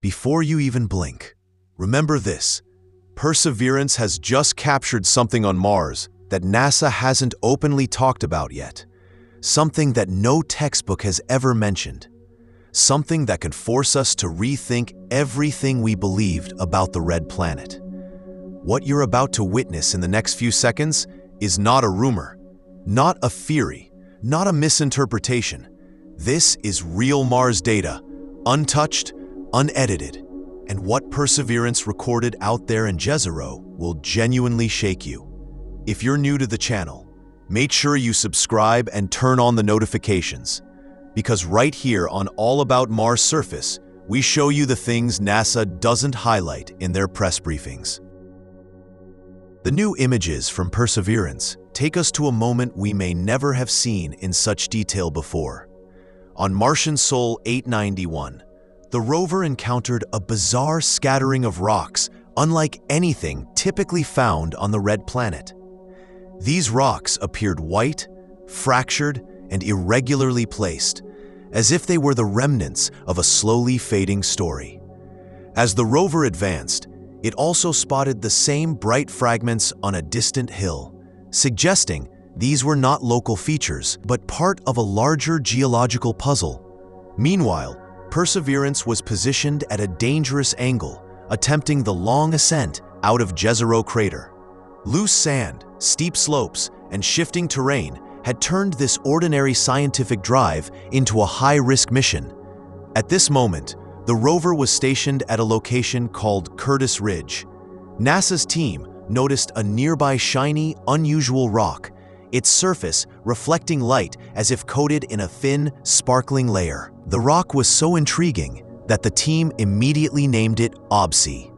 before you even blink. Remember this: Perseverance has just captured something on Mars that NASA hasn't openly talked about yet. Something that no textbook has ever mentioned. Something that can force us to rethink everything we believed about the red planet. What you're about to witness in the next few seconds is not a rumor, not a theory, not a misinterpretation. This is real Mars data, untouched, unedited, and what Perseverance recorded out there in Jezero will genuinely shake you. If you're new to the channel, make sure you subscribe and turn on the notifications, because right here on All About Mars Surface, we show you the things NASA doesn't highlight in their press briefings. The new images from Perseverance take us to a moment we may never have seen in such detail before. On Martian Sol 891, the rover encountered a bizarre scattering of rocks unlike anything typically found on the red planet. These rocks appeared white, fractured, and irregularly placed, as if they were the remnants of a slowly fading story. As the rover advanced, it also spotted the same bright fragments on a distant hill, suggesting these were not local features, but part of a larger geological puzzle. Meanwhile, Perseverance was positioned at a dangerous angle, attempting the long ascent out of Jezero crater. Loose sand, steep slopes, and shifting terrain had turned this ordinary scientific drive into a high-risk mission. At this moment, the rover was stationed at a location called Curtis Ridge. NASA's team noticed a nearby shiny, unusual rock, its surface reflecting light as if coated in a thin, sparkling layer. The rock was so intriguing that the team immediately named it OBSI.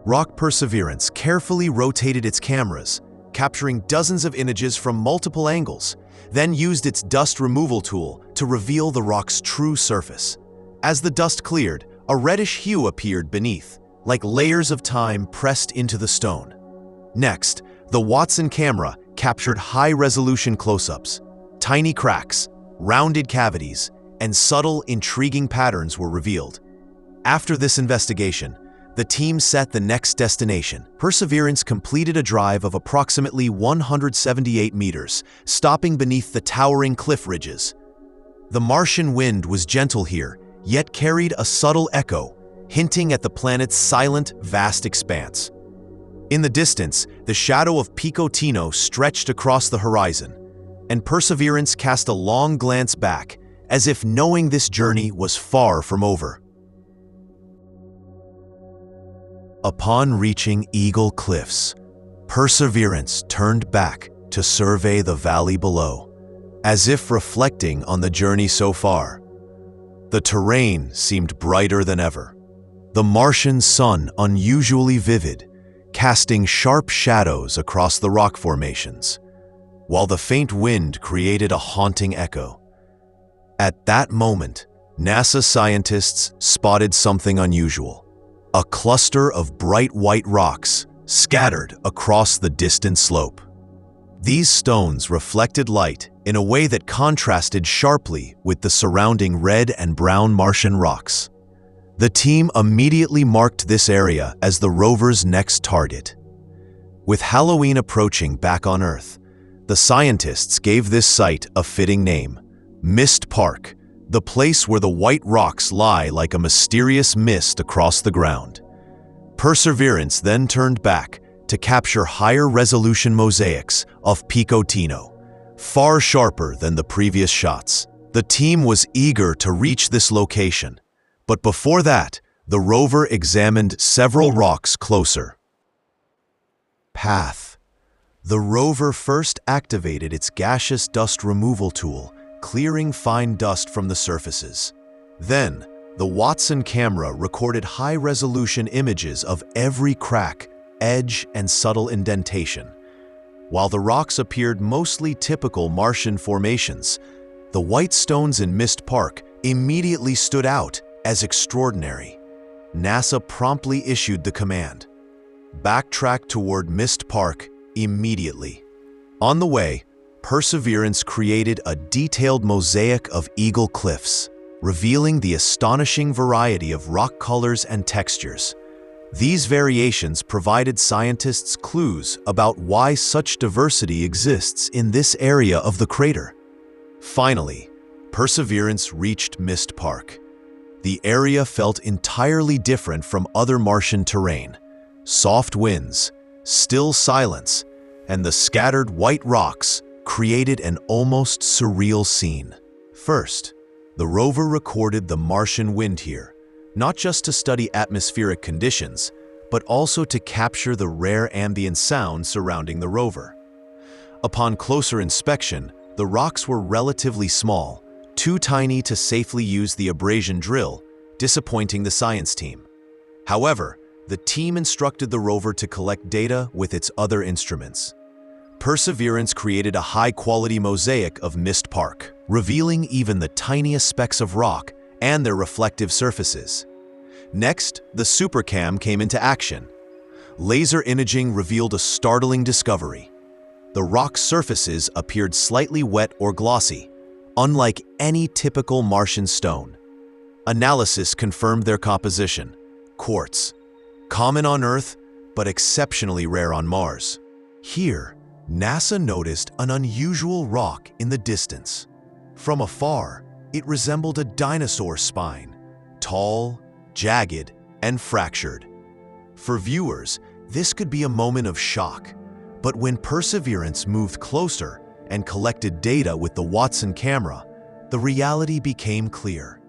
Rock Perseverance carefully rotated its cameras, capturing dozens of images from multiple angles, then used its dust removal tool to reveal the rock's true surface. As the dust cleared, a reddish hue appeared beneath, like layers of time pressed into the stone. Next, the Watson camera captured high-resolution close-ups. Tiny cracks, rounded cavities, and subtle, intriguing patterns were revealed. After this investigation, the team set the next destination. Perseverance completed a drive of approximately 178 meters, stopping beneath the towering cliff ridges. The Martian wind was gentle here, yet carried a subtle echo, hinting at the planet's silent, vast expanse. In the distance, the shadow of Pico Tino stretched across the horizon, and Perseverance cast a long glance back, as if knowing this journey was far from over. Upon reaching Eagle Cliffs, Perseverance turned back to survey the valley below, as if reflecting on the journey so far. The terrain seemed brighter than ever, the Martian sun unusually vivid, casting sharp shadows across the rock formations, while the faint wind created a haunting echo. At that moment, NASA scientists spotted something unusual. A cluster of bright white rocks scattered across the distant slope. These stones reflected light in a way that contrasted sharply with the surrounding red and brown Martian rocks. The team immediately marked this area as the rover's next target. With Halloween approaching back on Earth, the scientists gave this site a fitting name: Mist Park, the place where the white rocks lie like a mysterious mist across the ground. Perseverance then turned back to capture higher-resolution mosaics of Pico Tino, far sharper than the previous shots. The team was eager to reach this location, but before that, the rover examined several rocks closer. Path. The rover first activated its gaseous dust removal tool, clearing fine dust from the surfaces. Then, the Watson camera recorded high-resolution images of every crack, edge, and subtle indentation. While the rocks appeared mostly typical Martian formations, the white stones in Mist Park immediately stood out as extraordinary. NASA promptly issued the command: backtrack toward Mist Park immediately. On the way, Perseverance created a detailed mosaic of Eagle Cliffs, revealing the astonishing variety of rock colors and textures. These variations provided scientists clues about why such diversity exists in this area of the crater. Finally, Perseverance reached Mist Park. The area felt entirely different from other Martian terrain. Soft winds, still silence, and the scattered white rocks created an almost surreal scene. First, the rover recorded the Martian wind here, not just to study atmospheric conditions, but also to capture the rare ambient sound surrounding the rover. Upon closer inspection, the rocks were relatively small, too tiny to safely use the abrasion drill, disappointing the science team. However, the team instructed the rover to collect data with its other instruments. Perseverance created a high-quality mosaic of Mist Park, revealing even the tiniest specks of rock and their reflective surfaces. Next, the SuperCam came into action. Laser imaging revealed a startling discovery. The rock surfaces appeared slightly wet or glossy, unlike any typical Martian stone. Analysis confirmed their composition: quartz, common on Earth, but exceptionally rare on Mars. Here, NASA noticed an unusual rock in the distance. From afar, it resembled a dinosaur spine, tall, jagged, and fractured. For viewers, this could be a moment of shock, but when Perseverance moved closer and collected data with the Watson camera, the reality became clear.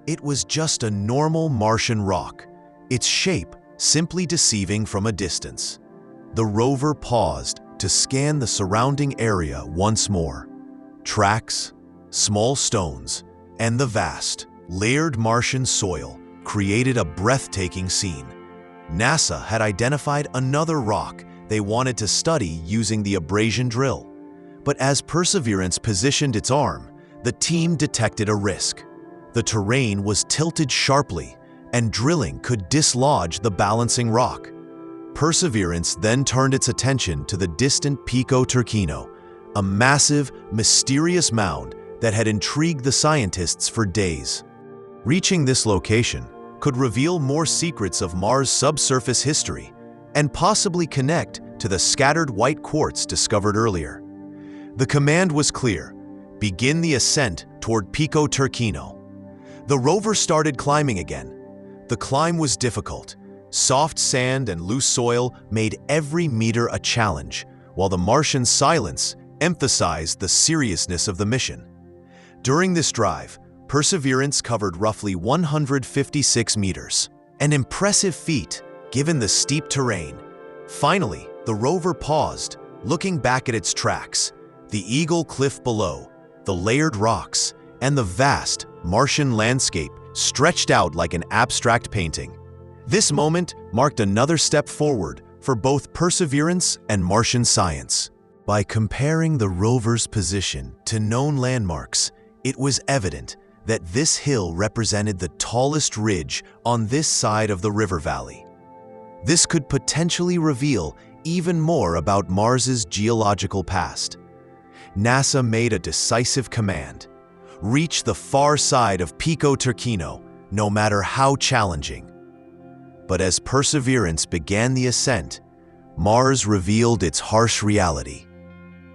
It was just a normal Martian rock, its shape simply deceiving from a distance. The rover paused to scan the surrounding area once more. Tracks, small stones, and the vast, layered Martian soil created a breathtaking scene. NASA had identified another rock they wanted to study using the abrasion drill. But as Perseverance positioned its arm, the team detected a risk. The terrain was tilted sharply, and drilling could dislodge the balancing rock. Perseverance then turned its attention to the distant Pico Turquino, a massive, mysterious mound that had intrigued the scientists for days. Reaching this location could reveal more secrets of Mars' subsurface history and possibly connect to the scattered white quartz discovered earlier. The command was clear: begin the ascent toward Pico Turquino. The rover started climbing again. The climb was difficult. Soft sand and loose soil made every meter a challenge, while the Martian silence emphasized the seriousness of the mission. During this drive, Perseverance covered roughly 156 meters, an impressive feat given the steep terrain. Finally, the rover paused, looking back at its tracks, the Eagle Cliff below, the layered rocks, and the vast Martian landscape stretched out like an abstract painting. This moment marked another step forward for both Perseverance and Martian science. By comparing the rover's position to known landmarks, it was evident that this hill represented the tallest ridge on this side of the river valley. This could potentially reveal even more about Mars's geological past. NASA made a decisive command: reach the far side of Pico Turquino, no matter how challenging. But as Perseverance began the ascent, Mars revealed its harsh reality.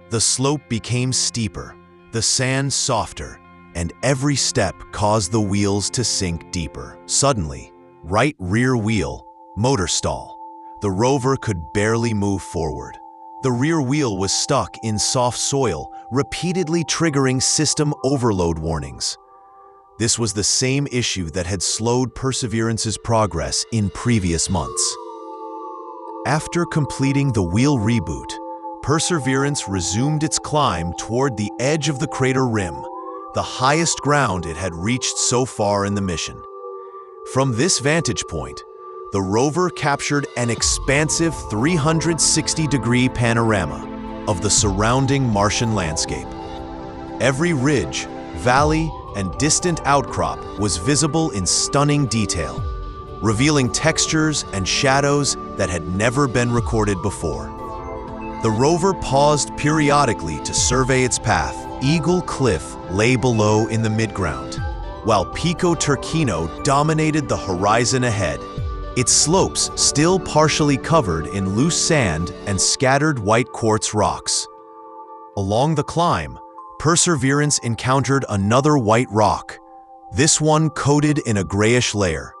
The slope became steeper, the sand softer, and every step caused the wheels to sink deeper. Suddenly, right rear wheel, motor stall. The rover could barely move forward. The rear wheel was stuck in soft soil, repeatedly triggering system overload warnings. This was the same issue that had slowed Perseverance's progress in previous months. After completing the wheel reboot, Perseverance resumed its climb toward the edge of the crater rim, the highest ground it had reached so far in the mission. From this vantage point, the rover captured an expansive 360-degree panorama of the surrounding Martian landscape. Every ridge, valley, and distant outcrop was visible in stunning detail, revealing textures and shadows that had never been recorded before. The rover paused periodically to survey its path. Eagle Cliff lay below in the midground, while Pico Turquino dominated the horizon ahead, its slopes still partially covered in loose sand and scattered white quartz rocks. Along the climb, Perseverance encountered another white rock, this one coated in a grayish layer.